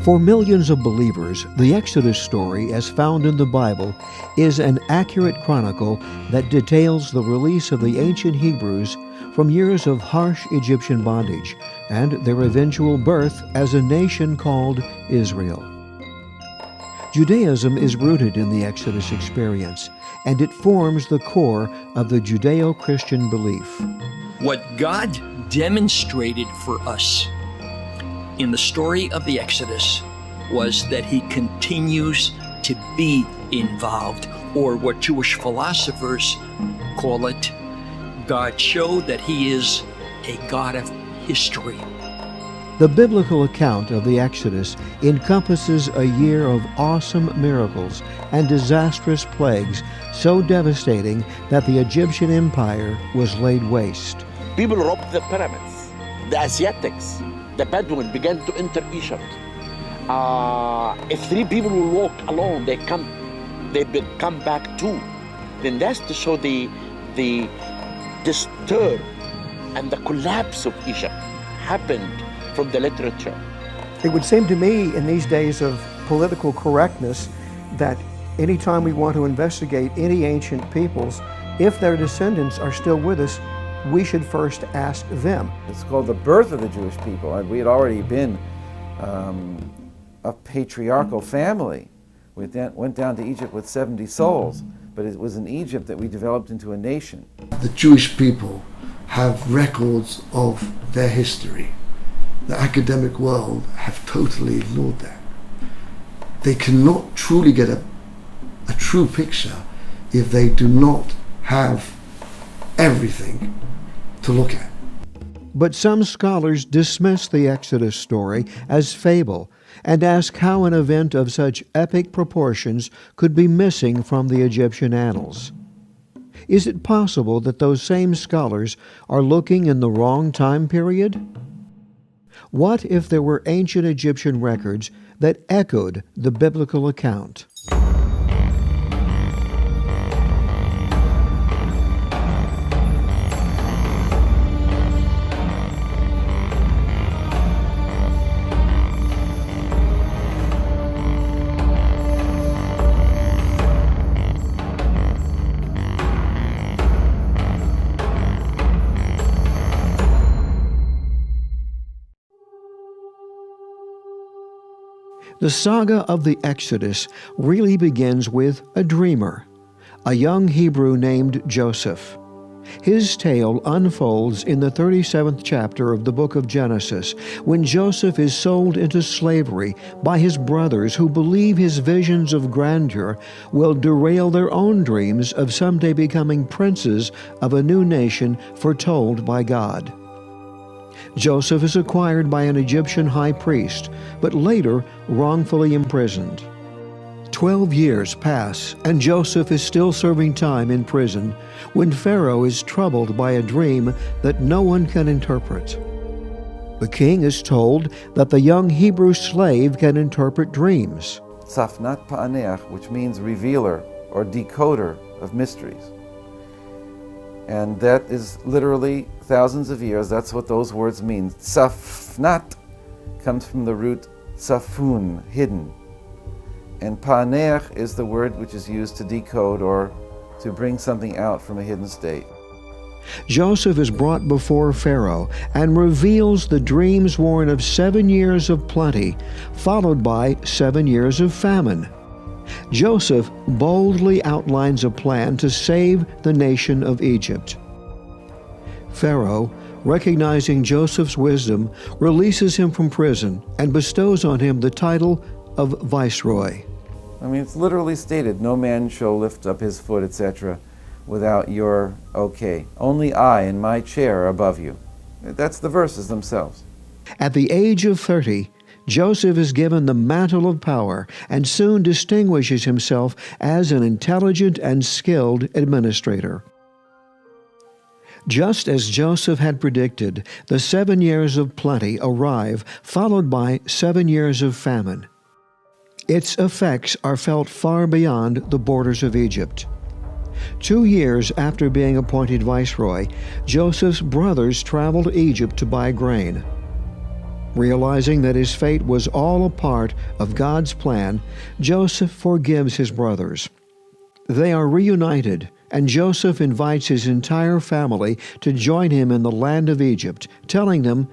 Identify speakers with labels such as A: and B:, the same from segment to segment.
A: For millions of believers, the Exodus story, as found in the Bible, is an accurate chronicle that details the release of the ancient Hebrews from years of harsh Egyptian bondage and their eventual birth as a nation called Israel. Judaism is rooted in the Exodus experience, and it forms the core of the Judeo-Christian belief.
B: What God demonstrated for us in the story of the Exodus was that He continues to be involved, or what Jewish philosophers call it, God showed that He is a God of history.
A: The biblical account of the Exodus encompasses a year of awesome miracles and disastrous plagues so devastating that the Egyptian empire was laid waste.
C: People robbed the pyramids. The Asiatics, the Bedouin began to enter Egypt. If 3 people will walk alone, they come back 2. Then that's to show the disturb and the collapse of Egypt happened from the literature.
D: It would seem to me in these days of political correctness that anytime we want to investigate any ancient peoples, if their descendants are still with us, we should first ask them.
E: It's called the birth of the Jewish people. We had already been a patriarchal family. We went down to Egypt with 70 souls, but it was in Egypt that we developed into a nation.
F: The Jewish people have records of their history. The academic world have totally ignored that. They cannot truly get a true picture if they do not have everything to look at.
A: But some scholars dismiss the Exodus story as fable and ask how an event of such epic proportions could be missing from the Egyptian annals. Is it possible that those same scholars are looking in the wrong time period? What if there were ancient Egyptian records that echoed the biblical account? The saga of the Exodus really begins with a dreamer, a young Hebrew named Joseph. His tale unfolds in the 37th chapter of the book of Genesis, when Joseph is sold into slavery by his brothers who believe his visions of grandeur will derail their own dreams of someday becoming princes of a new nation foretold by God. Joseph is acquired by an Egyptian high priest, but later wrongfully imprisoned. 12 years pass, and Joseph is still serving time in prison when Pharaoh is troubled by a dream that no one can interpret. The king is told that the young Hebrew slave can interpret dreams.
E: Tzafnat pa'aneach, which means revealer or decoder of mysteries. And that is literally thousands of years. That's what those words mean. Tzafnat comes from the root tzafun, hidden. And pa'aneach is the word which is used to decode or to bring something out from a hidden state.
A: Joseph is brought before Pharaoh and reveals the dreams warned of 7 years of plenty, followed by 7 years of famine. Joseph boldly outlines a plan to save the nation of Egypt. Pharaoh, recognizing Joseph's wisdom, releases him from prison and bestows on him the title of Viceroy.
E: I mean, it's literally stated, no man shall lift up his foot, etc., without your okay. Only I in my chair above you. That's the verses themselves.
A: At the age of 30, Joseph is given the mantle of power and soon distinguishes himself as an intelligent and skilled administrator. Just as Joseph had predicted, the 7 years of plenty arrive, followed by 7 years of famine. Its effects are felt far beyond the borders of Egypt. 2 years after being appointed viceroy, Joseph's brothers traveled to Egypt to buy grain. Realizing that his fate was all a part of God's plan, Joseph forgives his brothers. They are reunited, and Joseph invites his entire family to join him in the land of Egypt, telling them,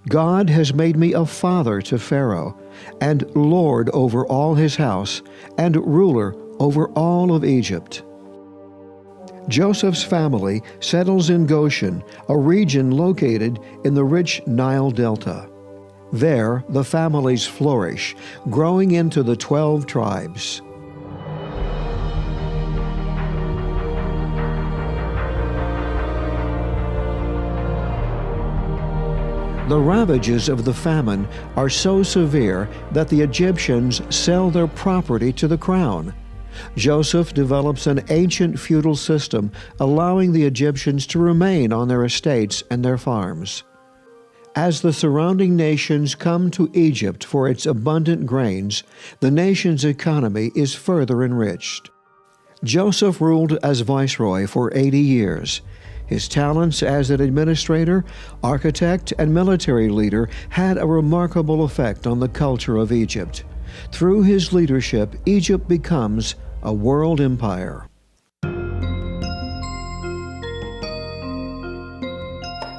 A: "God has made me a father to Pharaoh, and lord over all his house, and ruler over all of Egypt." Joseph's family settles in Goshen, a region located in the rich Nile Delta. There, the families flourish, growing into the 12 tribes. The ravages of the famine are so severe that the Egyptians sell their property to the crown. Joseph develops an ancient feudal system, allowing the Egyptians to remain on their estates and their farms. As the surrounding nations come to Egypt for its abundant grains, the nation's economy is further enriched. Joseph ruled as viceroy for 80 years. His talents as an administrator, architect, and military leader had a remarkable effect on the culture of Egypt. Through his leadership, Egypt becomes a world empire.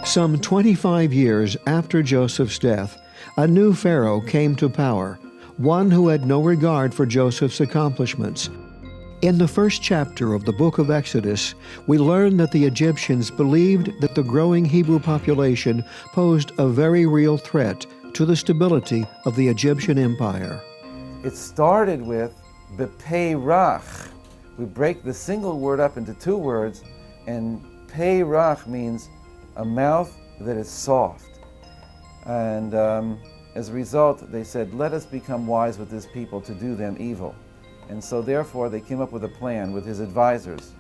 A: Some 25 years after Joseph's death, a new Pharaoh came to power, one who had no regard for Joseph's accomplishments. In the first chapter of the book of Exodus, we learn that the Egyptians believed that the growing Hebrew population posed a very real threat to the stability of the Egyptian empire.
E: It started with bepeirach. We break the single word up into two words, and peirach means a mouth that is soft. And as a result, they said, let us become wise with this people to do them evil. And so therefore they came up with a plan with his advisors,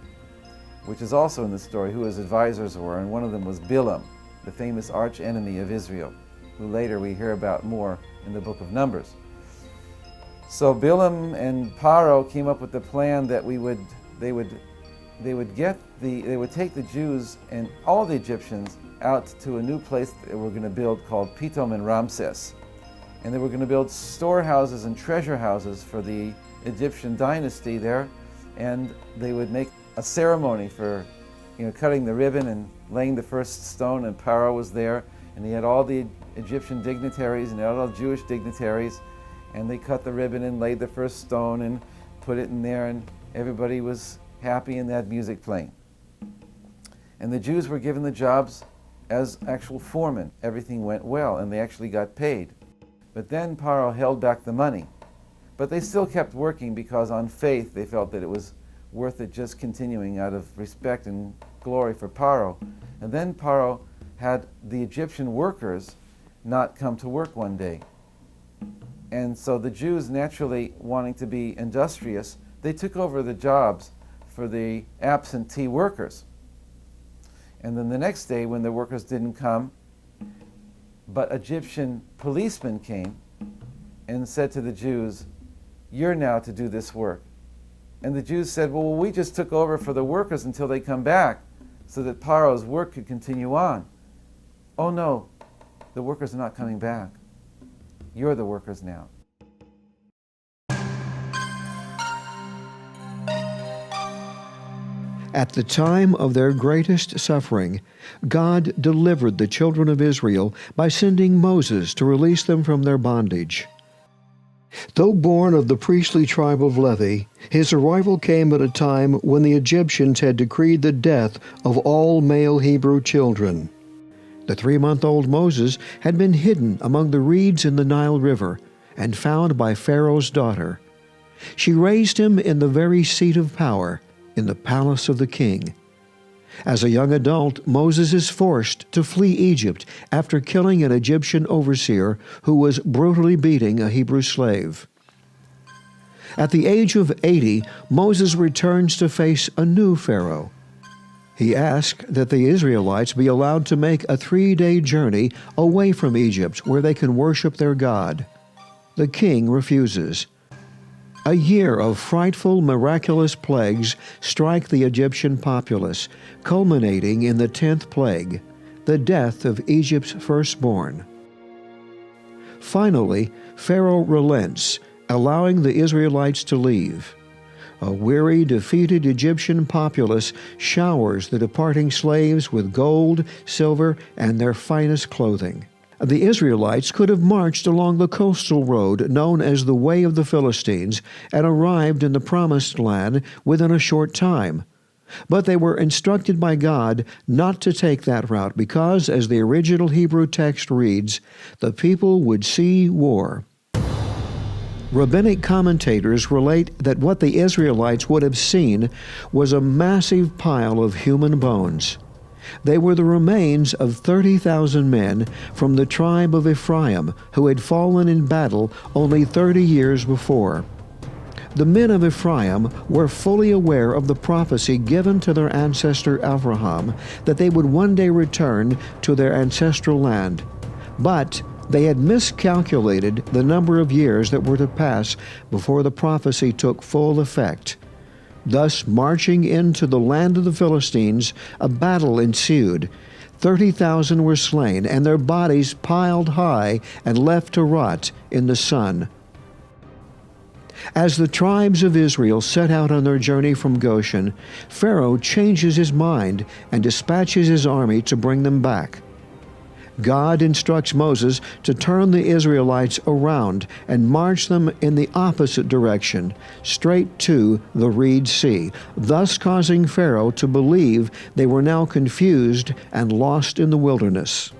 E: which is also in the story who his advisors were, and one of them was Bilam, the famous arch enemy of Israel, who later we hear about more in the book of Numbers. So Bilam and Paro came up with the plan that they would take the Jews and all the Egyptians out to a new place that they were going to build called Pitom and Ramses. And they were going to build storehouses and treasure houses for the Egyptian dynasty there, and they would make a ceremony for cutting the ribbon and laying the first stone, and Paro was there, and he had all the Egyptian dignitaries and all the Jewish dignitaries, and they cut the ribbon and laid the first stone and put it in there, and everybody was happy and they had music playing. And the Jews were given the jobs as actual foremen. Everything went well and they actually got paid. But then Paro held back the money. But they still kept working because on faith they felt that it was worth it just continuing out of respect and glory for Paro. And then Paro had the Egyptian workers not come to work one day. And so the Jews, naturally wanting to be industrious, they took over the jobs for the absentee workers. And then the next day when the workers didn't come, but Egyptian policemen came and said to the Jews, "You're now to do this work." And the Jews said, "Well, we just took over for the workers until they come back so that Paro's work could continue on." "Oh no, the workers are not coming back. You're the workers now."
A: At the time of their greatest suffering, God delivered the children of Israel by sending Moses to release them from their bondage. Though born of the priestly tribe of Levi, his arrival came at a time when the Egyptians had decreed the death of all male Hebrew children. The 3-month-old Moses had been hidden among the reeds in the Nile River and found by Pharaoh's daughter. She raised him in the very seat of power, in the palace of the king. As a young adult, Moses is forced to flee Egypt after killing an Egyptian overseer who was brutally beating a Hebrew slave. At the age of 80, Moses returns to face a new Pharaoh. He asks that the Israelites be allowed to make a 3-day journey away from Egypt where they can worship their God. The king refuses. A year of frightful, miraculous plagues strike the Egyptian populace, culminating in the 10th plague, the death of Egypt's firstborn. Finally, Pharaoh relents, allowing the Israelites to leave. A weary, defeated Egyptian populace showers the departing slaves with gold, silver, and their finest clothing. The Israelites could have marched along the coastal road known as the Way of the Philistines and arrived in the Promised Land within a short time. But they were instructed by God not to take that route because, as the original Hebrew text reads, the people would see war. Rabbinic commentators relate that what the Israelites would have seen was a massive pile of human bones. They were the remains of 30,000 men from the tribe of Ephraim who had fallen in battle only 30 years before. The men of Ephraim were fully aware of the prophecy given to their ancestor Abraham that they would one day return to their ancestral land. But they had miscalculated the number of years that were to pass before the prophecy took full effect. Thus, marching into the land of the Philistines, a battle ensued. 30,000 were slain, and their bodies piled high and left to rot in the sun. As the tribes of Israel set out on their journey from Goshen, Pharaoh changes his mind and dispatches his army to bring them back. God instructs Moses to turn the Israelites around and march them in the opposite direction, straight to the Reed Sea, thus causing Pharaoh to believe they were now confused and lost in the wilderness.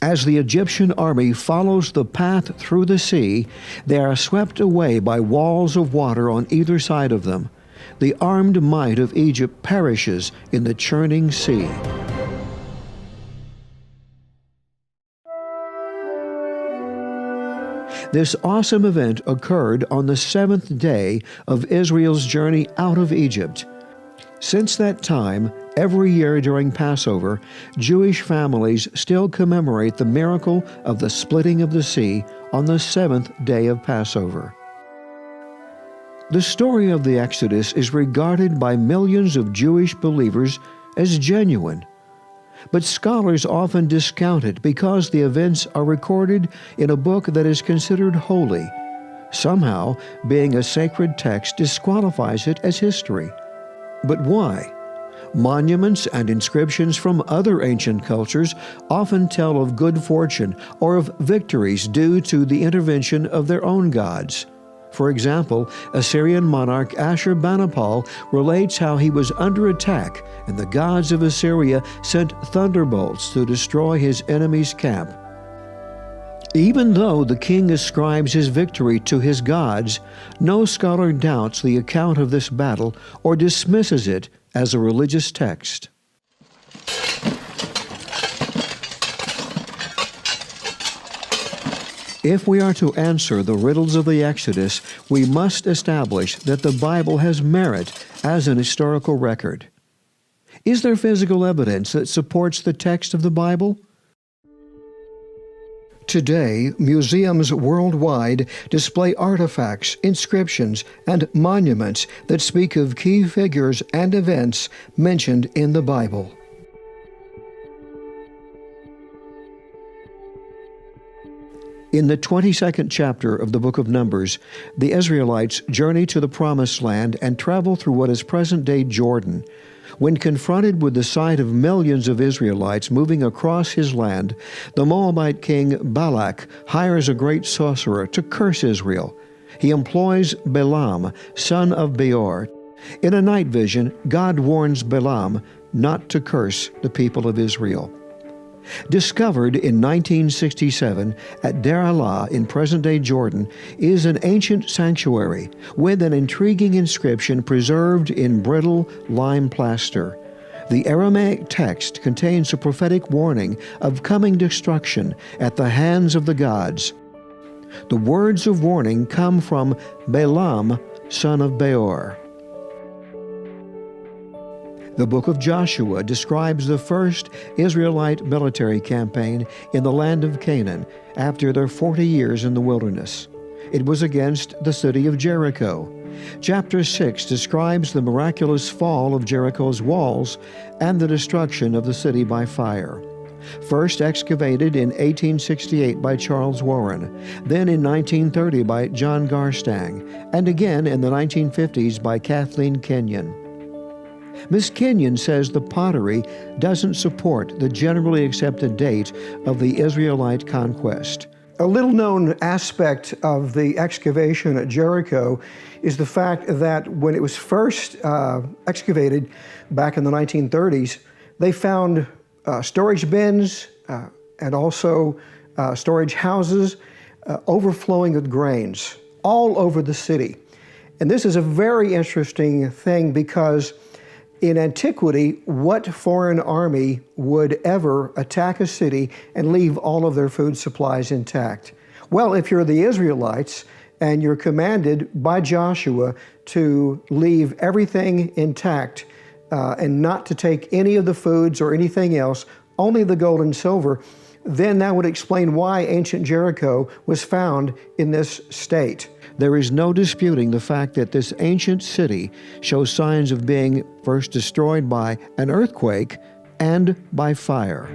A: As the Egyptian army follows the path through the sea, they are swept away by walls of water on either side of them. The armed might of Egypt perishes in the churning sea. This awesome event occurred on the 7th day of Israel's journey out of Egypt. Since that time, every year during Passover, Jewish families still commemorate the miracle of the splitting of the sea on the 7th day of Passover. The story of the Exodus is regarded by millions of Jewish believers as genuine. But scholars often discount it because the events are recorded in a book that is considered holy. Somehow, being a sacred text disqualifies it as history. But why? Monuments and inscriptions from other ancient cultures often tell of good fortune or of victories due to the intervention of their own gods. For example, Assyrian monarch Ashurbanipal relates how he was under attack and the gods of Assyria sent thunderbolts to destroy his enemy's camp. Even though the king ascribes his victory to his gods, no scholar doubts the account of this battle or dismisses it as a religious text. If we are to answer the riddles of the Exodus, we must establish that the Bible has merit as an historical record. Is there physical evidence that supports the text of the Bible? Today, museums worldwide display artifacts, inscriptions, and monuments that speak of key figures and events mentioned in the Bible. In the 22nd chapter of the book of Numbers, the Israelites journey to the Promised Land and travel through what is present-day Jordan. When confronted with the sight of millions of Israelites moving across his land, the Moabite king Balak hires a great sorcerer to curse Israel. He employs Balaam, son of Beor. In a night vision, God warns Balaam not to curse the people of Israel. Discovered in 1967 at Deir Allah in present-day Jordan is an ancient sanctuary with an intriguing inscription preserved in brittle lime plaster. The Aramaic text contains a prophetic warning of coming destruction at the hands of the gods. The words of warning come from Balaam, son of Beor. The book of Joshua describes the first Israelite military campaign in the land of Canaan after their 40 years in the wilderness. It was against the city of Jericho. Chapter 6 describes the miraculous fall of Jericho's walls and the destruction of the city by fire. First excavated in 1868 by Charles Warren, then in 1930 by John Garstang, and again in the 1950s by Kathleen Kenyon. Ms. Kenyon says the pottery doesn't support the generally accepted date of the Israelite conquest.
D: A little-known aspect of the excavation at Jericho is the fact that when it was first excavated back in the 1930s, they found storage bins and also storage houses overflowing with grains all over the city. And this is a very interesting thing because in antiquity, what foreign army would ever attack a city and leave all of their food supplies intact? Well, if you're the Israelites and you're commanded by Joshua to leave everything intact and not to take any of the foods or anything else, only the gold and silver, then that would explain why ancient Jericho was found in this state.
A: There is no disputing the fact that this ancient city shows signs of being first destroyed by an earthquake and by fire.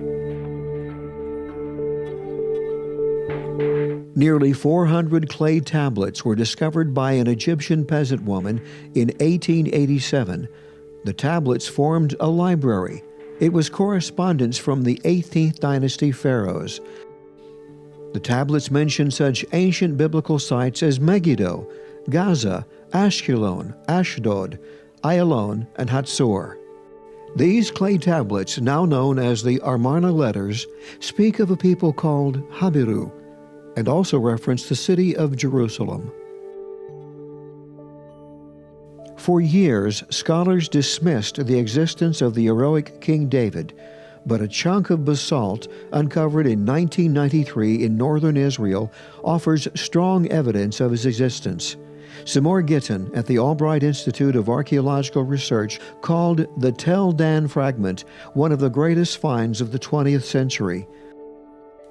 A: Nearly 400 clay tablets were discovered by an Egyptian peasant woman in 1887. The tablets formed a library. It was correspondence from the 18th dynasty pharaohs. The tablets mention such ancient biblical sites as Megiddo, Gaza, Ashkelon, Ashdod, Ayalon, and Hatzor. These clay tablets, now known as the Amarna letters, speak of a people called Habiru, and also reference the city of Jerusalem. For years, scholars dismissed the existence of the heroic King David, but a chunk of basalt uncovered in 1993 in northern Israel offers strong evidence of his existence. Seymour Gittin at the Albright Institute of Archaeological Research called the Tel Dan fragment one of the greatest finds of the 20th century.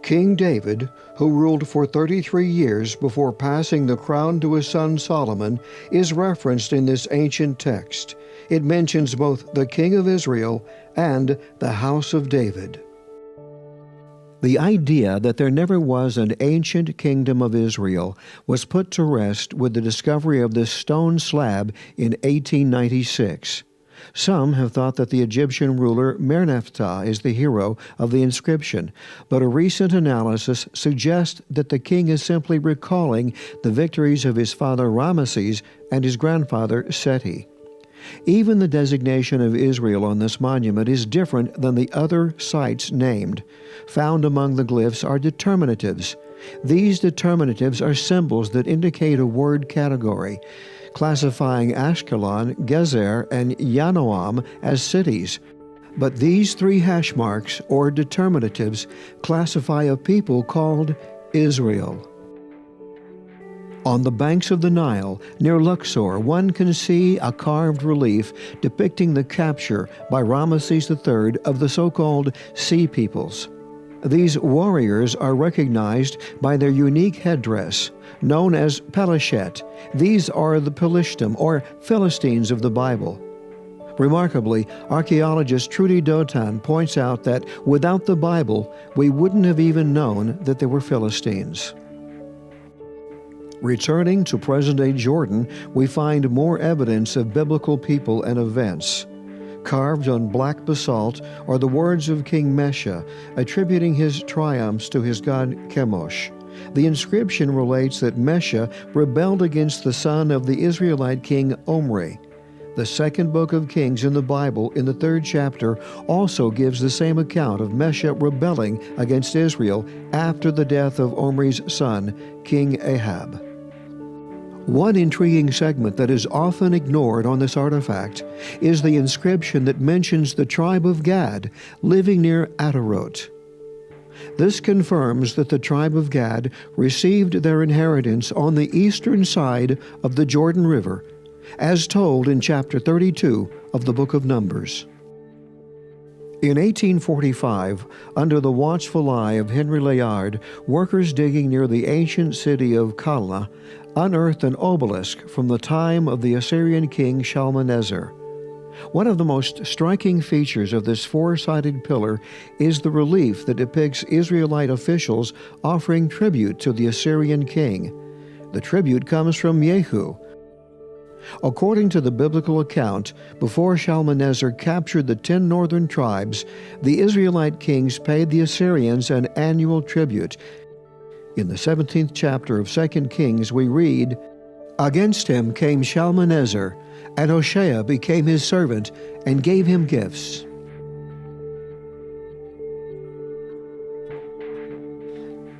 A: King David, who ruled for 33 years before passing the crown to his son Solomon, is referenced in this ancient text. It mentions both the King of Israel and the House of David. The idea that there never was an ancient kingdom of Israel was put to rest with the discovery of this stone slab in 1896. Some have thought that the Egyptian ruler Merneptah is the hero of the inscription, but a recent analysis suggests that the king is simply recalling the victories of his father Ramesses and his grandfather Seti. Even the designation of Israel on this monument is different than the other sites named. Found among the glyphs are determinatives. These determinatives are symbols that indicate a word category, classifying Ashkelon, Gezer, and Yanoam as cities. But these three hash marks, or determinatives, classify a people called Israel. On the banks of the Nile, near Luxor, one can see a carved relief depicting the capture by Ramesses III of the so-called Sea Peoples. These warriors are recognized by their unique headdress, known as Peleshet. These are the Pelishtim, or Philistines of the Bible. Remarkably, archaeologist Trudy Dotan points out that without the Bible, we wouldn't have even known that there were Philistines. Returning to present-day Jordan, we find more evidence of biblical people and events. Carved on black basalt are the words of King Mesha, attributing his triumphs to his god Chemosh. The inscription relates that Mesha rebelled against the son of the Israelite king Omri. The second book of Kings in the Bible, in the 3rd chapter, also gives the same account of Mesha rebelling against Israel after the death of Omri's son, King Ahab. One intriguing segment that is often ignored on this artifact is the inscription that mentions the tribe of Gad living near Atarot. This confirms that the tribe of Gad received their inheritance on the eastern side of the Jordan River, as told in chapter 32 of the book of Numbers. In 1845, under the watchful eye of Henry Layard, workers digging near the ancient city of Calneh unearthed an obelisk from the time of the Assyrian king Shalmaneser. One of the most striking features of this four-sided pillar is the relief that depicts Israelite officials offering tribute to the Assyrian king. The tribute comes from Jehu. According to the biblical account, before Shalmaneser captured the 10 northern tribes, the Israelite kings paid the Assyrians an annual tribute. In the 17th chapter of 2 Kings we read, "Against him came Shalmaneser, and Hoshea became his servant and gave him gifts."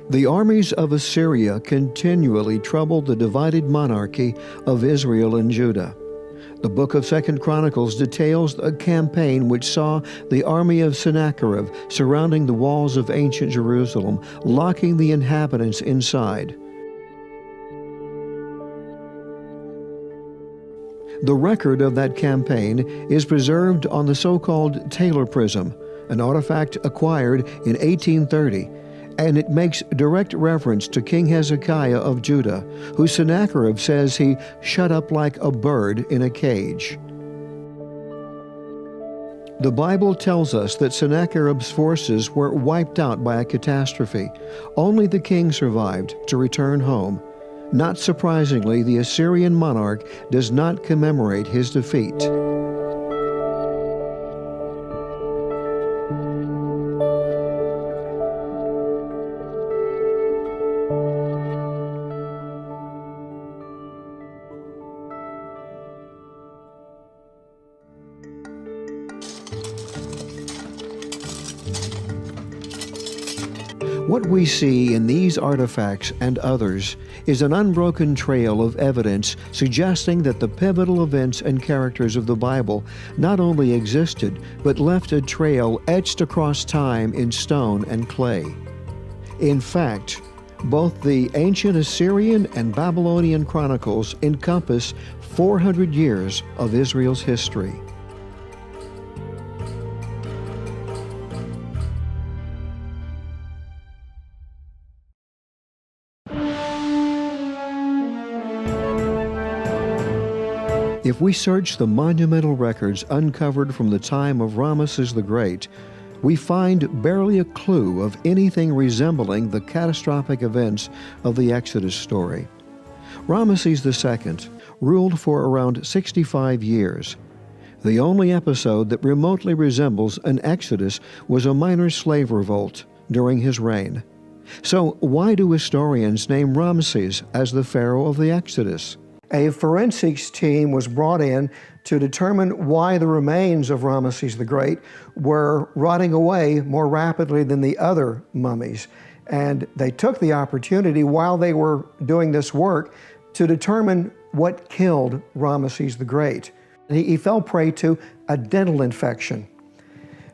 A: The armies of Assyria continually troubled the divided monarchy of Israel and Judah. The book of 2 Chronicles details a campaign which saw the army of Sennacherib surrounding the walls of ancient Jerusalem, locking the inhabitants inside. The record of that campaign is preserved on the so-called Taylor Prism, an artifact acquired in 1830, and it makes direct reference to King Hezekiah of Judah, who Sennacherib says he shut up like a bird in a cage. The Bible tells us that Sennacherib's forces were wiped out by a catastrophe. Only the king survived to return home. Not surprisingly, the Assyrian monarch does not commemorate his defeat. What we see in these artifacts and others is an unbroken trail of evidence suggesting that the pivotal events and characters of the Bible not only existed, but left a trail etched across time in stone and clay. In fact, both the ancient Assyrian and Babylonian chronicles encompass 400 years of Israel's history. If we search the monumental records uncovered from the time of Ramesses the Great, we find barely a clue of anything resembling the catastrophic events of the Exodus story. Ramesses II ruled for around 65 years. The only episode that remotely resembles an Exodus was a minor slave revolt during his reign. So why do historians name Ramesses as the pharaoh of the Exodus?
D: A forensics team was brought in to determine why the remains of Ramesses the Great were rotting away more rapidly than the other mummies. And they took the opportunity while they were doing this work to determine what killed Ramesses the Great. He fell prey to a dental infection.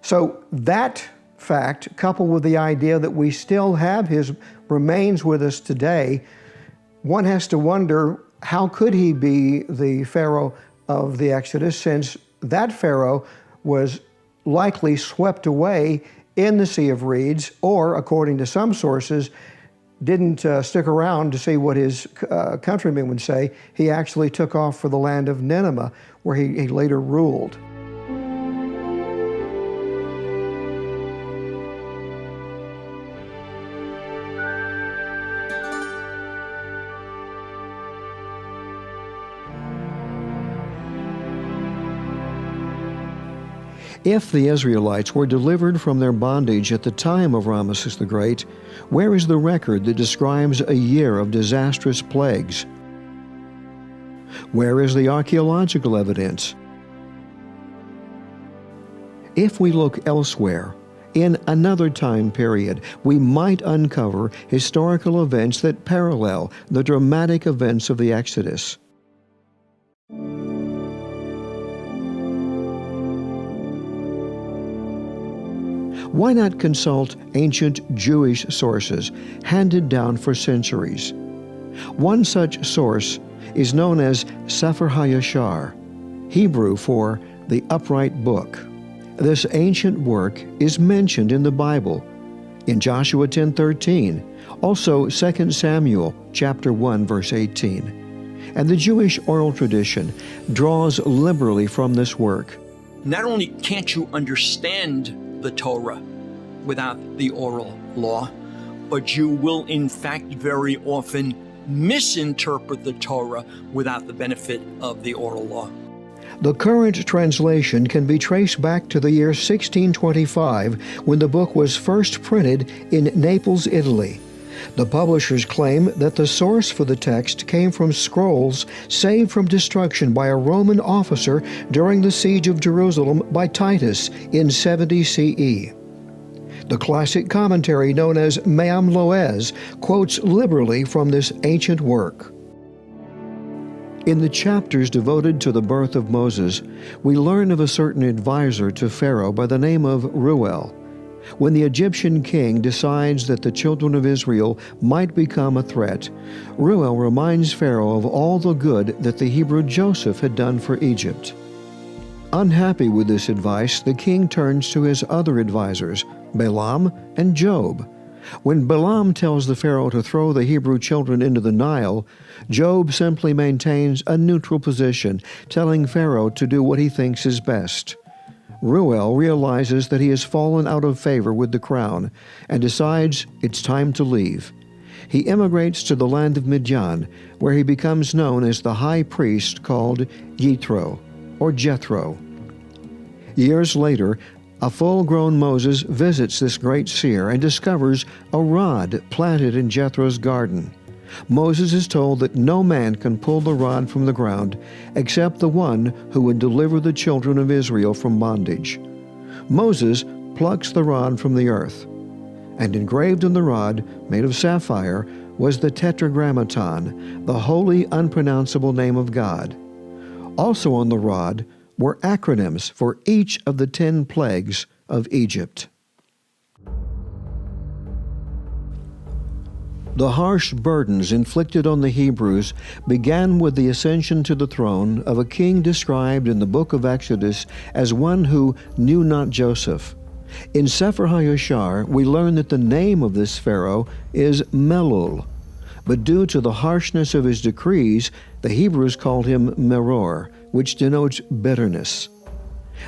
D: So that fact, coupled with the idea that we still have his remains with us today, one has to wonder, how could he be the pharaoh of the Exodus, since that pharaoh was likely swept away in the Sea of Reeds, or, according to some sources, didn't stick around to see what his countrymen would say. He actually took off for the land of Nineveh, where he later ruled.
A: If the Israelites were delivered from their bondage at the time of Ramesses the Great, where is the record that describes a year of disastrous plagues? Where is the archaeological evidence? If we look elsewhere, in another time period, we might uncover historical events that parallel the dramatic events of the Exodus. Why not consult ancient Jewish sources handed down for centuries? One such source is known as Sefer HaYashar, Hebrew for the upright book. This ancient work is mentioned in the Bible, in Joshua 10:13, also 2 Samuel chapter 1, verse 18. And the Jewish oral tradition draws liberally from this work.
B: not only can't you understand the Torah without the oral law, but you will in fact very often misinterpret the Torah without the benefit of the oral law.
A: The current translation can be traced back to the year 1625 when the book was first printed in Naples, Italy. The publishers claim that the source for the text came from scrolls saved from destruction by a Roman officer during the siege of Jerusalem by Titus in 70 CE. The classic commentary known as Meam Loez quotes liberally from this ancient work. In the chapters devoted to the birth of Moses, we learn of a certain advisor to Pharaoh by the name of Reuel. When the Egyptian king decides that the children of Israel might become a threat, Reuel reminds Pharaoh of all the good that the Hebrew Joseph had done for Egypt. Unhappy with this advice, the king turns to his other advisors, Balaam and Job. When Balaam tells the Pharaoh to throw the Hebrew children into the Nile, Job simply maintains a neutral position, telling Pharaoh to do what he thinks is best. Reuel realizes that he has fallen out of favor with the crown and decides it's time to leave. He immigrates to the land of Midian, where he becomes known as the high priest called Yitro, or Jethro. Years later, a full-grown Moses visits this great seer and discovers a rod planted in Jethro's garden. Moses is told that no man can pull the rod from the ground except the one who would deliver the children of Israel from bondage. Moses plucks the rod from the earth, and engraved on the rod, made of sapphire, was the Tetragrammaton, the holy, unpronounceable name of God. Also on the rod were acronyms for each of the 10 plagues of Egypt. The harsh burdens inflicted on the Hebrews began with the ascension to the throne of a king described in the book of Exodus as one who knew not Joseph. In Sefer HaYashar, we learn that the name of this Pharaoh is Melul, but due to the harshness of his decrees, the Hebrews called him Meror, which denotes bitterness.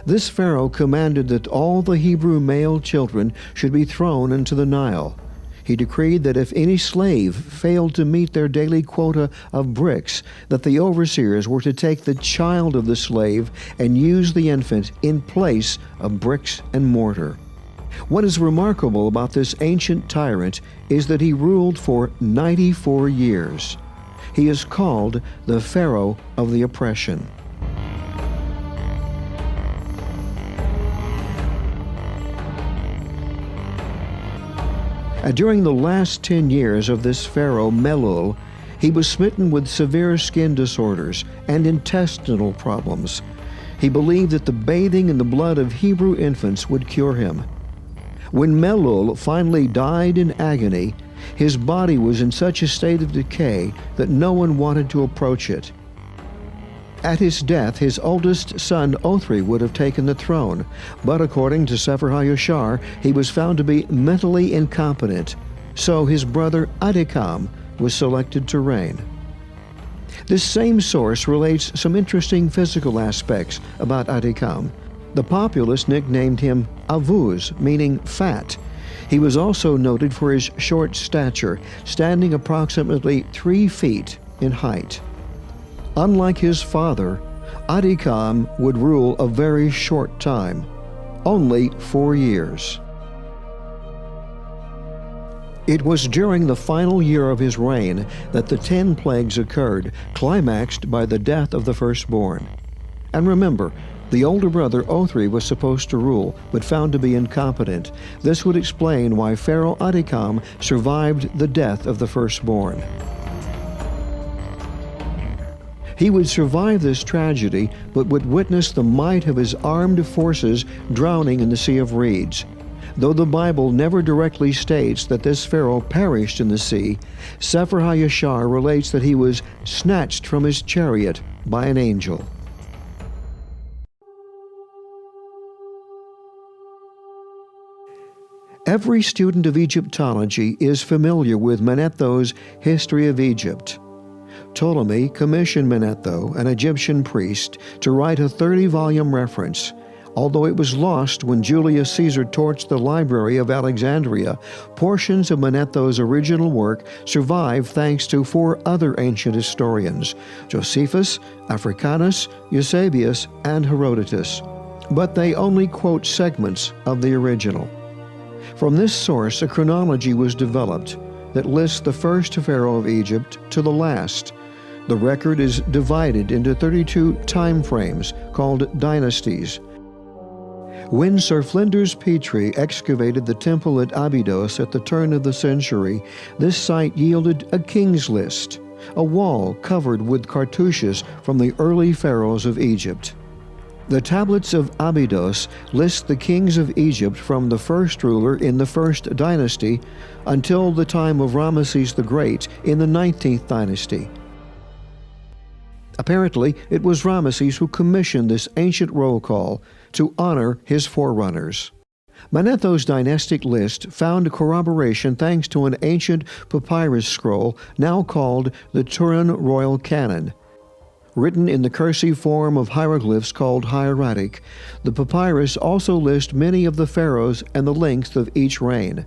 A: This Pharaoh commanded that all the Hebrew male children should be thrown into the Nile. He decreed that if any slave failed to meet their daily quota of bricks, that the overseers were to take the child of the slave and use the infant in place of bricks and mortar. What is remarkable about this ancient tyrant is that he ruled for 94 years. He is called the Pharaoh of the oppression. During the last 10 years of this Pharaoh Melul, he was smitten with severe skin disorders and intestinal problems. He believed that the bathing in the blood of Hebrew infants would cure him. When Melul finally died in agony, his body was in such a state of decay that no one wanted to approach it. At his death, his oldest son Othri would have taken the throne, but according to Sefer HaYashar, he was found to be mentally incompetent, so his brother Adikam was selected to reign. This same source relates some interesting physical aspects about Adikam. The populace nicknamed him Avuz, meaning fat. He was also noted for his short stature, standing approximately 3 feet in height. Unlike his father, Adikam would rule a very short time, only 4 years. It was during the final year of his reign that the 10 plagues occurred, climaxed by the death of the firstborn. And remember, the older brother Othri was supposed to rule, but found to be incompetent. This would explain why Pharaoh Adikam survived the death of the firstborn. He would survive this tragedy, but would witness the might of his armed forces drowning in the Sea of Reeds. Though the Bible never directly states that this Pharaoh perished in the sea, Sefer HaYashar relates that he was snatched from his chariot by an angel. Every student of Egyptology is familiar with Manetho's History of Egypt. Ptolemy commissioned Manetho, an Egyptian priest, to write a 30-volume reference. Although it was lost when Julius Caesar torched the library of Alexandria, portions of Manetho's original work survive thanks to four other ancient historians, Josephus, Africanus, Eusebius, and Herodotus. But they only quote segments of the original. From this source, a chronology was developed that lists the first pharaoh of Egypt to the last. The record is divided into 32 time frames called dynasties. When Sir Flinders Petrie excavated the temple at Abydos at the turn of the century, this site yielded a king's list, a wall covered with cartouches from the early pharaohs of Egypt. The tablets of Abydos list the kings of Egypt from the first ruler in the first dynasty until the time of Ramesses the Great in the 19th dynasty. Apparently, it was Ramesses who commissioned this ancient roll call to honor his forerunners. Manetho's dynastic list found corroboration thanks to an ancient papyrus scroll now called the Turin Royal Canon. Written in the cursive form of hieroglyphs called hieratic, the papyrus also lists many of the pharaohs and the length of each reign.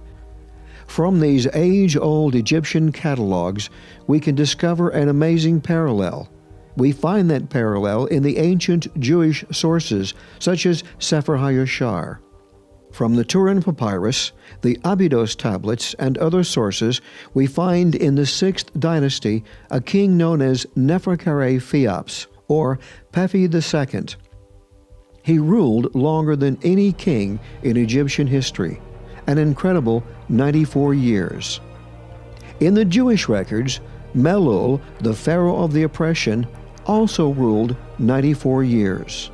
A: From these age-old Egyptian catalogs, we can discover an amazing parallel. We find that parallel in the ancient Jewish sources, such as Sefer HaYashar. From the Turin Papyrus, the Abydos tablets, and other sources, we find in the 6th dynasty a king known as Neferkare Pheops, or Pepi II. He ruled longer than any king in Egyptian history, an incredible 94 years. In the Jewish records, Melul, the pharaoh of the oppression, also ruled 94 years.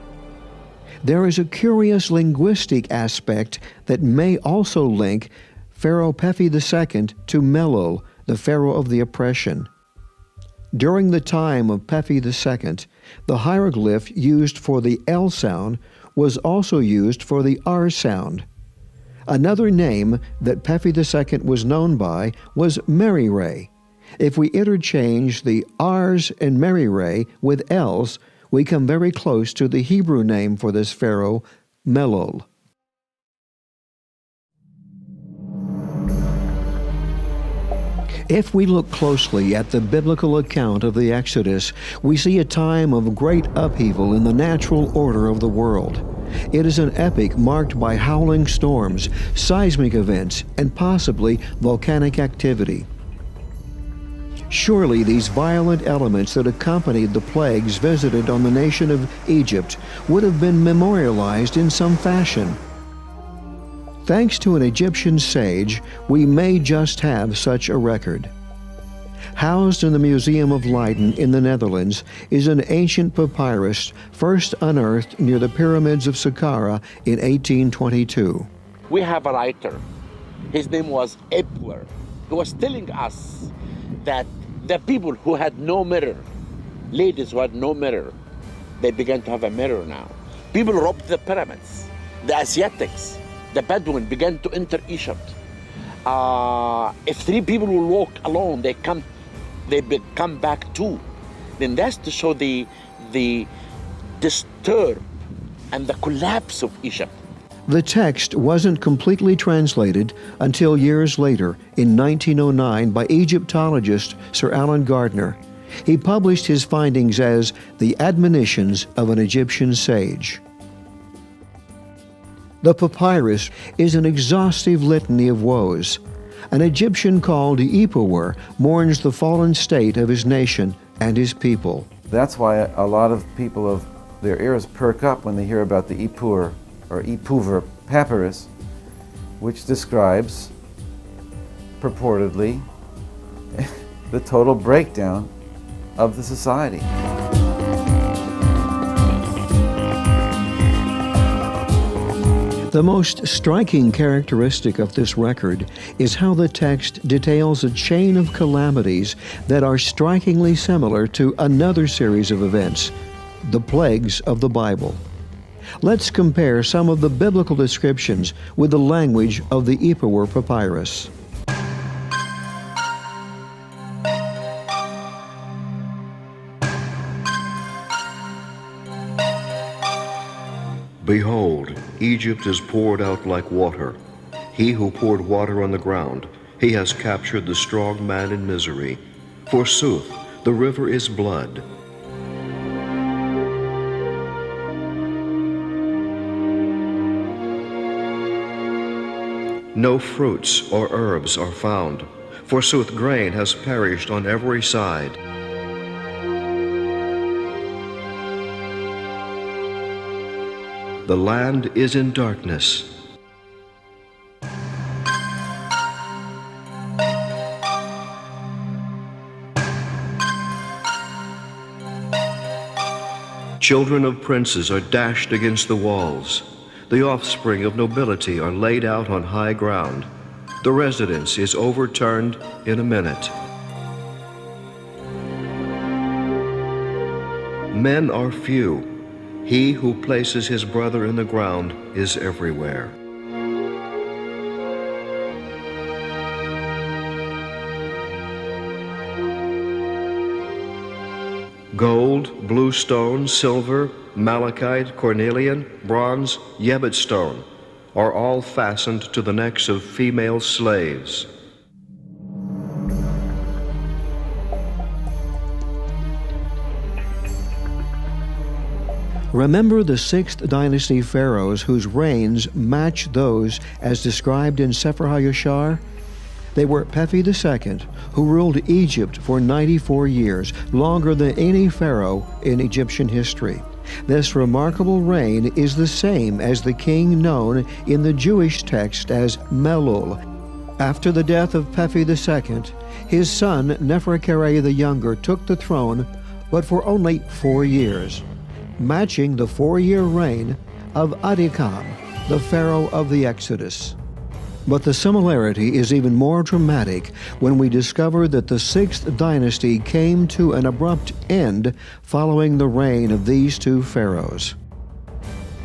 A: There is a curious linguistic aspect that may also link Pharaoh Pepi II to Melul, the pharaoh of the oppression. During the time of Pepi II, the hieroglyph used for the L sound was also used for the R sound. Another name that Pepi II was known by was Merirre. If we interchange the R's in Merirre with L's, we come very close to the Hebrew name for this pharaoh, Melul. If we look closely at the biblical account of the Exodus, we see a time of great upheaval in the natural order of the world. It is an epic marked by howling storms, seismic events, and possibly volcanic activity. Surely these violent elements that accompanied the plagues visited on the nation of Egypt would have been memorialized in some fashion. Thanks to an Egyptian sage, we may just have such a record. Housed in the Museum of Leiden in the Netherlands is an ancient papyrus first unearthed near the pyramids of Saqqara in 1822.
C: We have a writer. His name was Epler. He was telling us that the people who had no mirror, ladies who had no mirror, they began to have a mirror now. People robbed the pyramids. The Asiatics, the Bedouin began to enter Egypt. If three people will walk alone, they come back two. Then that's to show the disturb and the collapse of Egypt.
A: The text wasn't completely translated until years later, in 1909, by Egyptologist Sir Alan Gardner. He published his findings as The Admonitions of an Egyptian Sage. The papyrus is an exhaustive litany of woes. An Egyptian called Ipuwer mourns the fallen state of his nation and his people.
E: That's why a lot of people their ears perk up when they hear about the Ipuwer or Ipuwer papyrus, which describes, purportedly, the total breakdown of the society.
A: The most striking characteristic of this record is how the text details a chain of calamities that are strikingly similar to another series of events, the plagues of the Bible. Let's compare some of the biblical descriptions with the language of the Ipuwer papyrus.
G: Behold, Egypt is poured out like water. He who poured water on the ground, he has captured the strong man in misery. Forsooth, the river is blood. No fruits or herbs are found. Forsooth, grain has perished on every side. The land is in darkness. Children of princes are dashed against the walls. The offspring of nobility are laid out on high ground. The residence is overturned in a minute. Men are few. He who places his brother in the ground is everywhere. Gold, blue stone, silver, malachite, cornelian, bronze, yebet stone are all fastened to the necks of female slaves.
A: Remember the 6th dynasty pharaohs whose reigns match those as described in Sefer HaYashar? They were Pepi II, who ruled Egypt for 94 years, longer than any pharaoh in Egyptian history. This remarkable reign is the same as the king known in the Jewish text as Melul. After the death of Pepi II, his son Neferkare the Younger took the throne, but for only 4 years, matching the 4-year reign of Adikam, the pharaoh of the Exodus. But the similarity is even more dramatic when we discover that the 6th dynasty came to an abrupt end following the reign of these two pharaohs.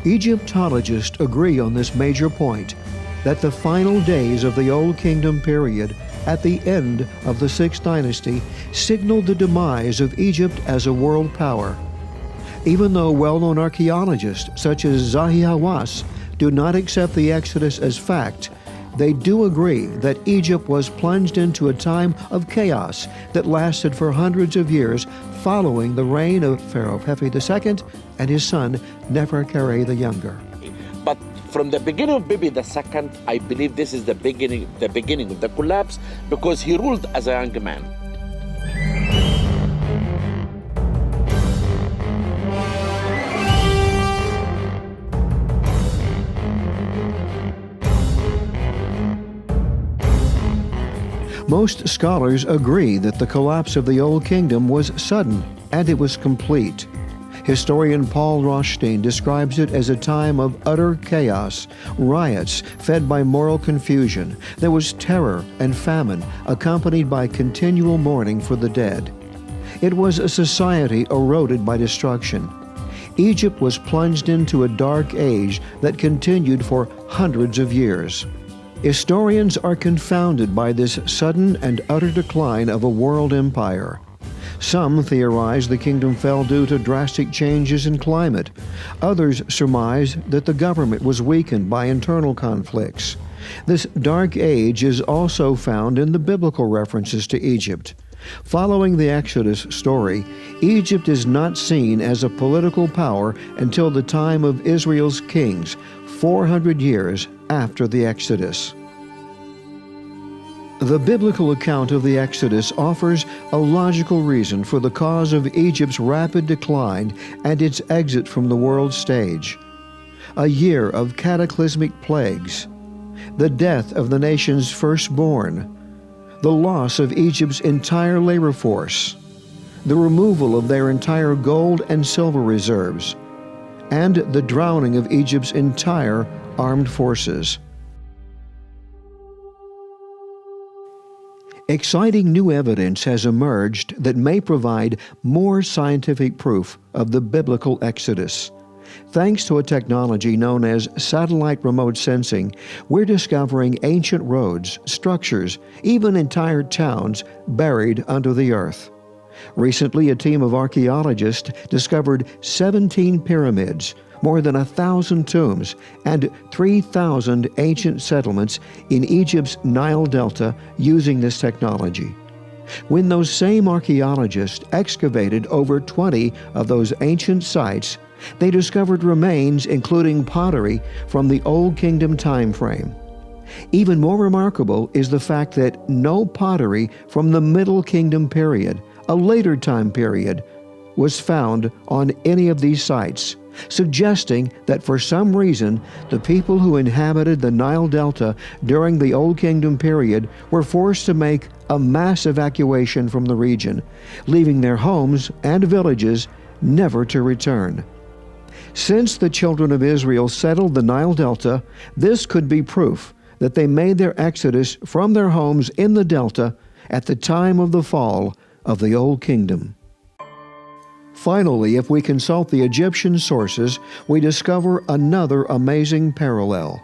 A: Egyptologists agree on this major point, that the final days of the Old Kingdom period at the end of the 6th dynasty signaled the demise of Egypt as a world power. Even though well-known archaeologists such as Zahi Hawass do not accept the Exodus as fact, they do agree that Egypt was plunged into a time of chaos that lasted for hundreds of years following the reign of Pharaoh Pepi II and his son Neferkare the Younger.
C: But from the beginning of Pepi II, I believe this is the beginning of the collapse, because he ruled as a young man.
A: Most scholars agree that the collapse of the Old Kingdom was sudden and it was complete. Historian Paul Rothstein describes it as a time of utter chaos, riots fed by moral confusion. There was terror and famine accompanied by continual mourning for the dead. It was a society eroded by destruction. Egypt was plunged into a dark age that continued for hundreds of years. Historians are confounded by this sudden and utter decline of a world empire. Some theorize the kingdom fell due to drastic changes in climate. Others surmise that the government was weakened by internal conflicts. This dark age is also found in the biblical references to Egypt. Following the Exodus story, Egypt is not seen as a political power until the time of Israel's kings, 400 years after the Exodus. The biblical account of the Exodus offers a logical reason for the cause of Egypt's rapid decline and its exit from the world stage. A year of cataclysmic plagues, the death of the nation's firstborn, the loss of Egypt's entire labor force, the removal of their entire gold and silver reserves, and the drowning of Egypt's entire armed forces. Exciting new evidence has emerged that may provide more scientific proof of the biblical Exodus. Thanks to a technology known as satellite remote sensing, we're discovering ancient roads, structures, even entire towns buried under the earth. Recently, a team of archaeologists discovered 17 pyramids, more than 1,000 tombs, and 3,000 ancient settlements in Egypt's Nile Delta using this technology. When those same archaeologists excavated over 20 of those ancient sites, they discovered remains including pottery from the Old Kingdom time frame. Even more remarkable is the fact that no pottery from the Middle Kingdom period, a later time period, was found on any of these sites, suggesting that for some reason the people who inhabited the Nile Delta during the Old Kingdom period were forced to make a mass evacuation from the region, leaving their homes and villages never to return. Since the children of Israel settled the Nile Delta, this could be proof that they made their exodus from their homes in the Delta at the time of the fall of the Old Kingdom. Finally, if we consult the Egyptian sources, we discover another amazing parallel.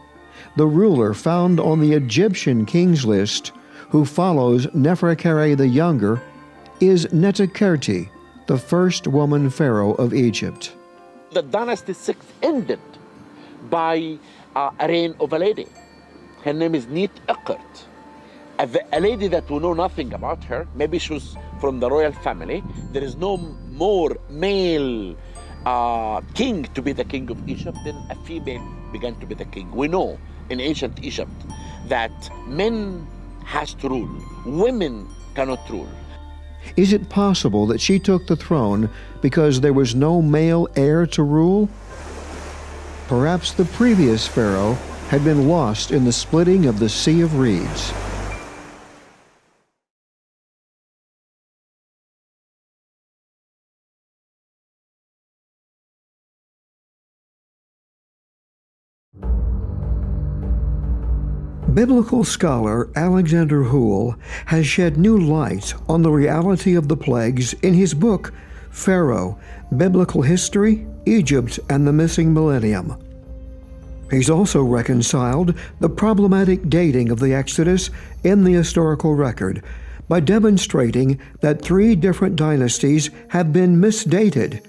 A: The ruler found on the Egyptian king's list, who follows Neferkare the Younger, is Nefertiti, the first woman pharaoh of Egypt.
C: The dynasty 6 ended by a reign of a lady. Her name is Neat Eckert. A lady that we know nothing about her. Maybe she was from the royal family. There is no more male king to be the king of Egypt than a female began to be the king. We know in ancient Egypt that men has to rule, women cannot rule.
A: Is it possible that she took the throne because there was no male heir to rule? Perhaps the previous pharaoh had been lost in the splitting of the Sea of Reeds. Biblical scholar Alexander Houle has shed new light on the reality of the plagues in his book, Pharaoh, Biblical History, Egypt, and the Missing Millennium. He's also reconciled the problematic dating of the Exodus in the historical record by demonstrating that 3 different dynasties have been misdated,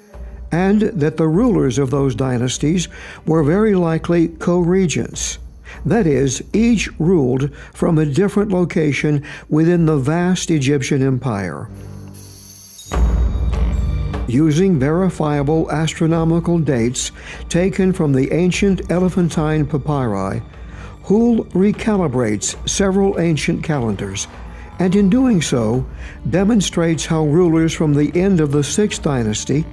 A: and that the rulers of those dynasties were very likely co-regents. That is, each ruled from a different location within the vast Egyptian empire. Using verifiable astronomical dates taken from the ancient Elephantine papyri, Houle recalibrates several ancient calendars, and in doing so, demonstrates how rulers from the end of the 6th dynasty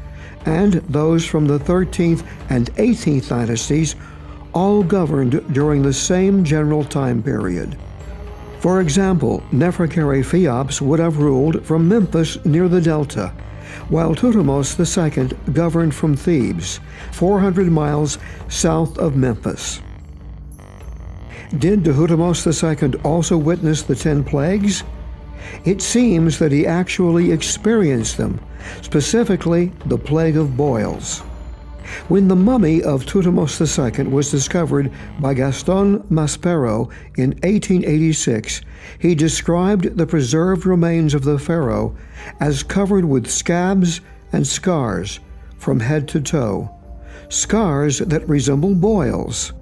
A: and those from the 13th and 18th dynasties all governed during the same general time period. For example, Neferkare Pheops would have ruled from Memphis near the Delta, while Thutmose II governed from Thebes, 400 miles south of Memphis. Did Thutmose II also witness the 10 plagues? It seems that he actually experienced them, specifically the plague of boils. When the mummy of Thutmose II was discovered by Gaston Maspero in 1886, he described the preserved remains of the pharaoh as covered with scabs and scars from head to toe, scars that resemble boils.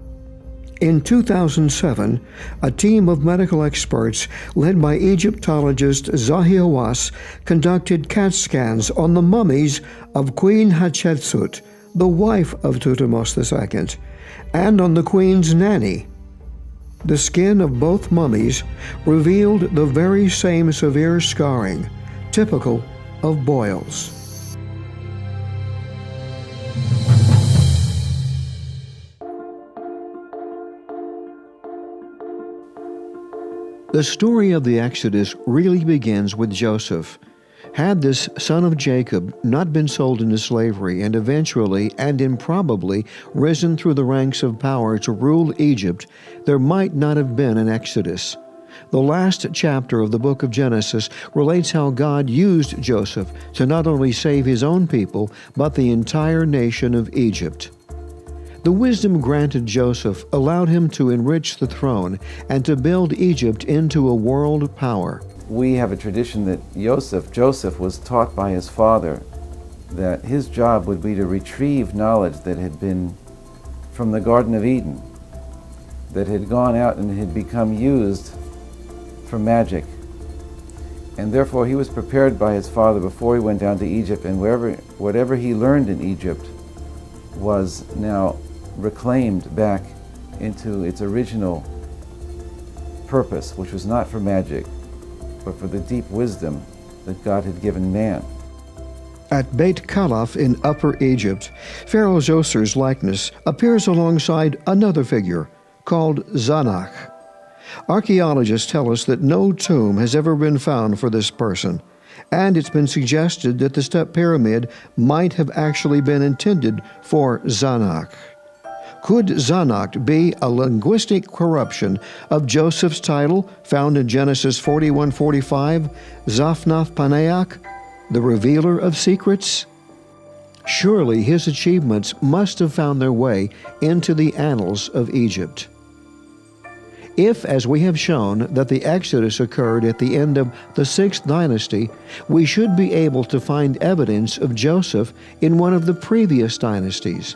A: In 2007, a team of medical experts led by Egyptologist Zahi Hawass conducted CAT scans on the mummies of Queen Hatshepsut, the wife of Thutmose II, and on the queen's nanny. The skin of both mummies revealed the very same severe scarring, typical of boils. The story of the Exodus really begins with Joseph. Had this son of Jacob not been sold into slavery and eventually and improbably risen through the ranks of power to rule Egypt, there might not have been an Exodus. The last chapter of the book of Genesis relates how God used Joseph to not only save his own people, but the entire nation of Egypt. The wisdom granted Joseph allowed him to enrich the throne and to build Egypt into a world power.
E: we have a tradition that Joseph was taught by his father that his job would be to retrieve knowledge that had been from the Garden of Eden, that had gone out and had become used for magic. And therefore he was prepared by his father before he went down to Egypt, and whatever he learned in Egypt was now reclaimed back into its original purpose, which was not for magic, but for the deep wisdom that God had given man.
A: At Beit Kalaf in Upper Egypt, Pharaoh Zoser's likeness appears alongside another figure called Zanach. Archaeologists tell us that no tomb has ever been found for this person, and it's been suggested that the step pyramid might have actually been intended for Zanach. Could Zanach be a linguistic corruption of Joseph's title found in Genesis 41:45, Zaphnath Paneach, the revealer of secrets? Surely his achievements must have found their way into the annals of Egypt. If, as we have shown, that the Exodus occurred at the end of the 6th dynasty, we should be able to find evidence of Joseph in one of the previous dynasties.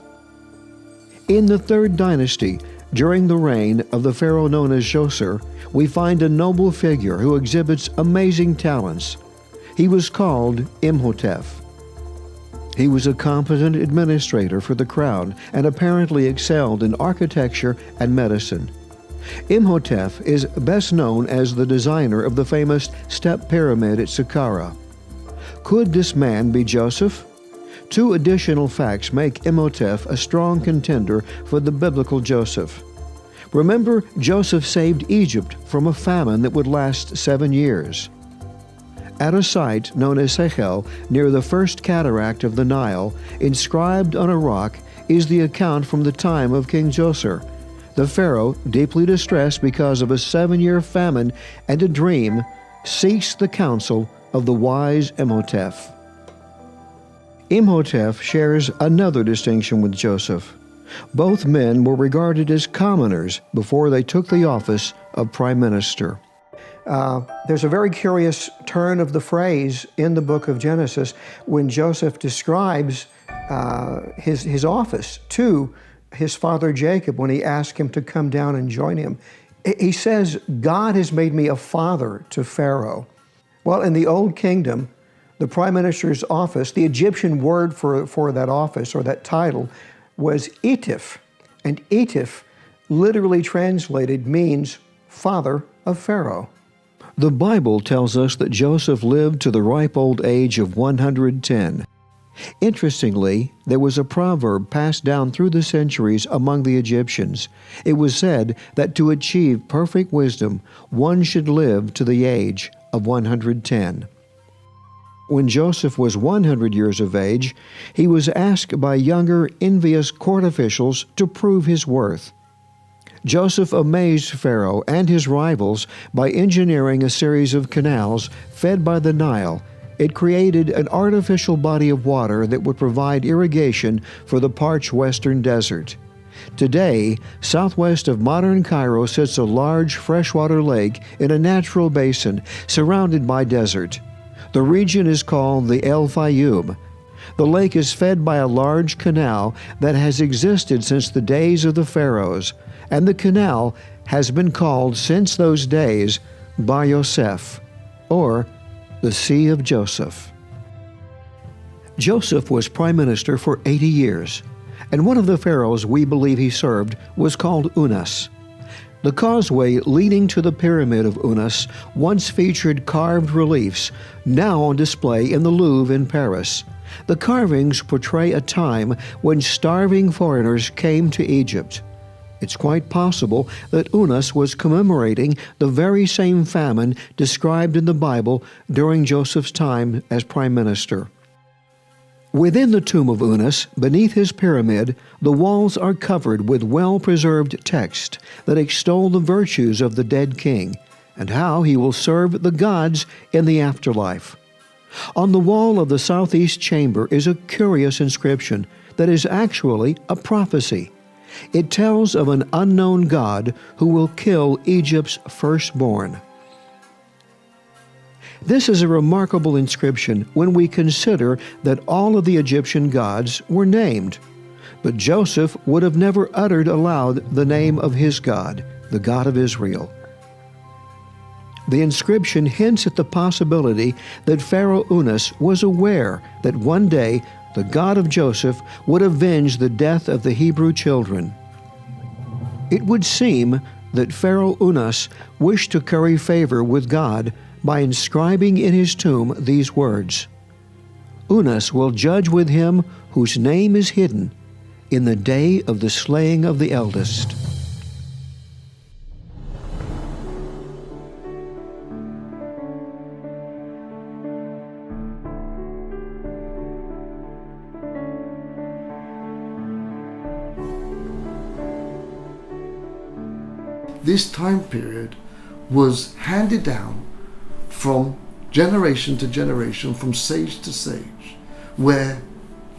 A: In the 3rd dynasty, during the reign of the pharaoh known as Djoser, we find a noble figure who exhibits amazing talents. He was called Imhotep. He was a competent administrator for the crown and apparently excelled in architecture and medicine. Imhotep is best known as the designer of the famous step pyramid at Saqqara. Could this man be Joseph? Two additional facts make Imhotep a strong contender for the biblical Joseph. Remember, Joseph saved Egypt from a famine that would last 7 years. At a site known as Sechel, near the first cataract of the Nile, inscribed on a rock is the account from the time of King Djoser. The pharaoh, deeply distressed because of a 7-year famine and a dream, seeks the counsel of the wise Imhotep. Imhotep shares another distinction with Joseph. Both men were regarded as commoners before they took the office of prime minister. There's a very curious turn of the phrase in the book of Genesis when Joseph describes his office to his father Jacob when he asked him to come down and join him. He says, God has made me a father to Pharaoh. Well, in the Old Kingdom, the prime minister's office, the Egyptian word for that office or that title was Etif. And Etif, literally translated, means father of Pharaoh. The Bible tells us that Joseph lived to the ripe old age of 110. Interestingly, there was a proverb passed down through the centuries among the Egyptians. It was said that to achieve perfect wisdom, one should live to the age of 110. When Joseph was 100 years of age, he was asked by younger, envious court officials to prove his worth. Joseph amazed Pharaoh and his rivals by engineering a series of canals fed by the Nile. It created an artificial body of water that would provide irrigation for the parched western desert. Today, southwest of modern Cairo sits a large freshwater lake in a natural basin surrounded by desert. The region is called the El Fayoum. The lake is fed by a large canal that has existed since the days of the pharaohs, and the canal has been called since those days Bar Yosef, or the Sea of Joseph. Joseph was prime minister for 80 years, and one of the pharaohs we believe he served was called Unas. The causeway leading to the pyramid of Unas once featured carved reliefs, now on display in the Louvre in Paris. The carvings portray a time when starving foreigners came to Egypt. It's quite possible that Unas was commemorating the very same famine described in the Bible during Joseph's time as prime minister. Within the tomb of Unas, beneath his pyramid, the walls are covered with well-preserved text that extol the virtues of the dead king and how he will serve the gods in the afterlife. On the wall of the southeast chamber is a curious inscription that is actually a prophecy. It tells of an unknown God who will kill Egypt's firstborn. This is a remarkable inscription when we consider that all of the Egyptian gods were named. But Joseph would have never uttered aloud the name of his God, the God of Israel. The inscription hints at the possibility that Pharaoh Unas was aware that one day the God of Joseph would avenge the death of the Hebrew children. It would seem that Pharaoh Unas wished to curry favor with God by inscribing in his tomb these words, "Unas will judge with him whose name is hidden in the day of the slaying of the eldest."
F: This time period was handed down from generation to generation, from sage to sage, where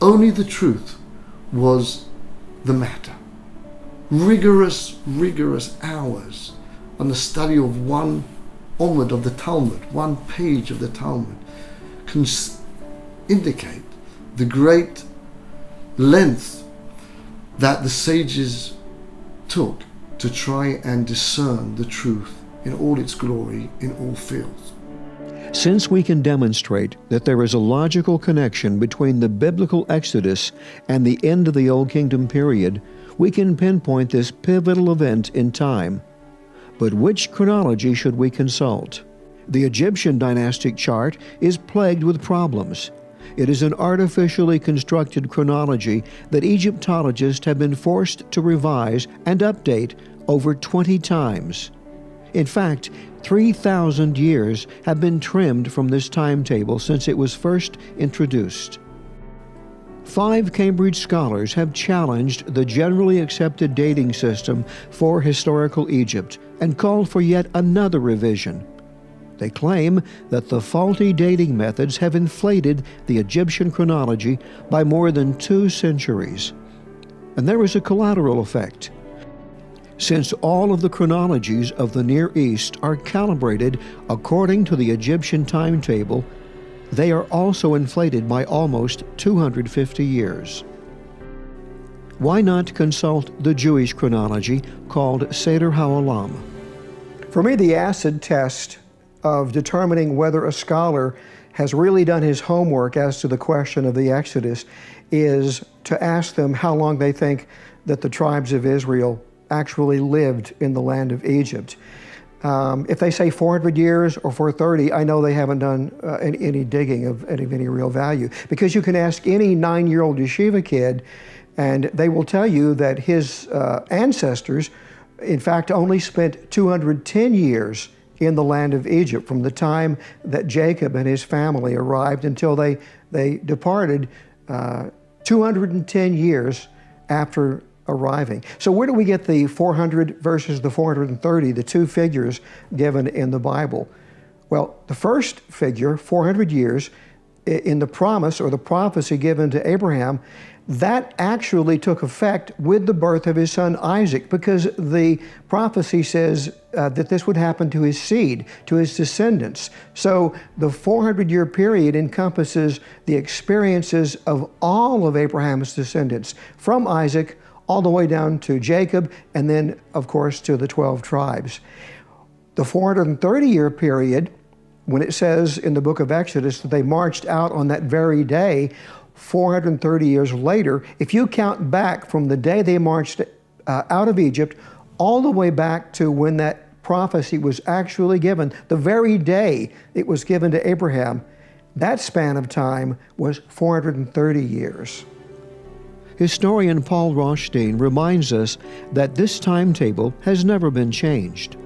F: only the truth was the matter. Rigorous hours on the study of one Omid of the Talmud, one page of the Talmud, can indicate the great length that the sages took to try and discern the truth in all its glory in all fields.
A: Since we can demonstrate that there is a logical connection between the biblical Exodus and the end of the Old Kingdom period, we can pinpoint this pivotal event in time. But which chronology should we consult? The Egyptian dynastic chart is plagued with problems. It is an artificially constructed chronology that Egyptologists have been forced to revise and update over 20 times. In fact, 3,000 years have been trimmed from this timetable since it was first introduced. 5 Cambridge scholars have challenged the generally accepted dating system for historical Egypt and called for yet another revision. They claim that the faulty dating methods have inflated the Egyptian chronology by more than 2 centuries. And there is a collateral effect. Since all of the chronologies of the Near East are calibrated according to the Egyptian timetable, they are also inflated by almost 250 years. Why not consult the Jewish chronology called Seder HaOlam?
D: For me, the acid test of determining whether a scholar has really done his homework as to the question of the Exodus is to ask them how long they think that the tribes of Israel actually lived in the land of Egypt. If they say 400 years or 430, I know they haven't done any digging of any real value. Because you can ask any 9-year-old yeshiva kid, and they will tell you that his ancestors, in fact, only spent 210 years in the land of Egypt from the time that Jacob and his family arrived until they departed 210 years after arriving. So where do we get the 400 versus the 430, the 2 figures given in the Bible? Well, the first figure, 400 years, in the promise or the prophecy given to Abraham, that actually took effect with the birth of his son Isaac, because the prophecy says that this would happen to his seed, to his descendants. So the 400-year period encompasses the experiences of all of Abraham's descendants, from Isaac all the way down to Jacob, and then, of course, to the 12 tribes. The 430-year period, when it says in the book of Exodus that they marched out on that very day, 430 years later, if you count back from the day they marched out of Egypt all the way back to when that prophecy was actually given, the very day it was given to Abraham, that span of time was 430 years.
A: Historian Paul Rothstein reminds us that this timetable has never been changed.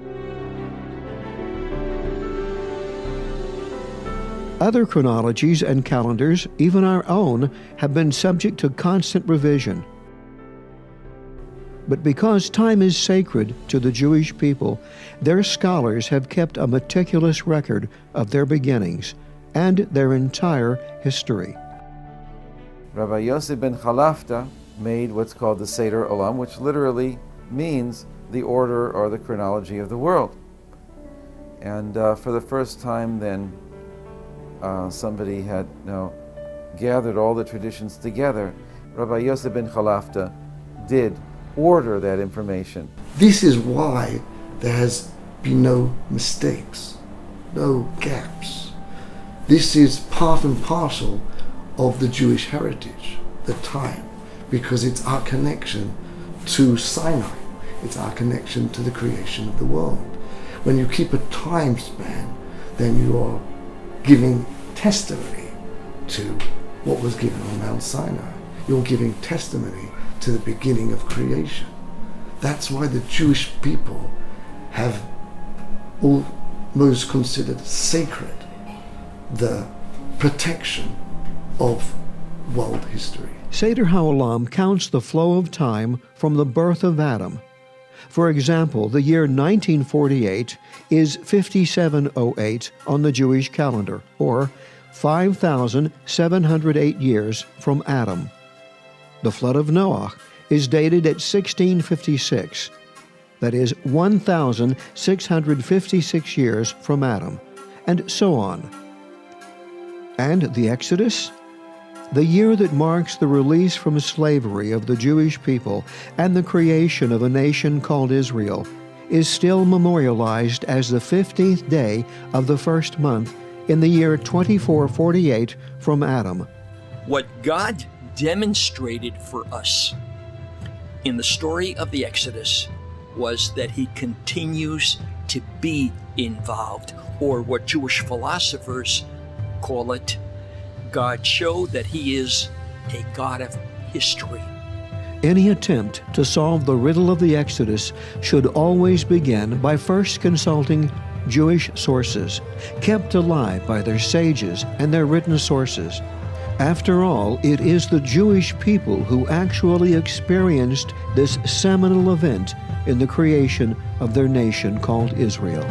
A: Other chronologies and calendars, even our own, have been subject to constant revision. But because time is sacred to the Jewish people, their scholars have kept a meticulous record of their beginnings and their entire history.
E: Rabbi Yosef ben Chalafta made what's called the Seder Olam, which literally means the order or the chronology of the world. And for the first time then, somebody had gathered all the traditions together, Rabbi Yosef ben Chalafta did order that information.
F: This is why there has been no mistakes, no gaps. This is part and parcel of the Jewish heritage, the time, because it's our connection to Sinai. It's our connection to the creation of the world. When you keep a time span, then you are giving testimony to what was given on Mount Sinai. You're giving testimony to the beginning of creation. That's why the Jewish people have almost considered sacred the protection of world history.
A: Seder HaOlam counts the flow of time from the birth of Adam. For example, the year 1948 is 5708 on the Jewish calendar, or 5,708 years from Adam. The flood of Noah is dated at 1656, that is 1,656 years from Adam, and so on. And the Exodus? The year that marks the release from slavery of the Jewish people and the creation of a nation called Israel is still memorialized as the 15th day of the first month in the year 2448 from Adam.
B: What God demonstrated for us in the story of the Exodus was that he continues to be involved, or what Jewish philosophers call it, God showed that he is a God of history.
A: Any attempt to solve the riddle of the Exodus should always begin by first consulting Jewish sources, kept alive by their sages and their written sources. After all, it is the Jewish people who actually experienced this seminal event in the creation of their nation called Israel.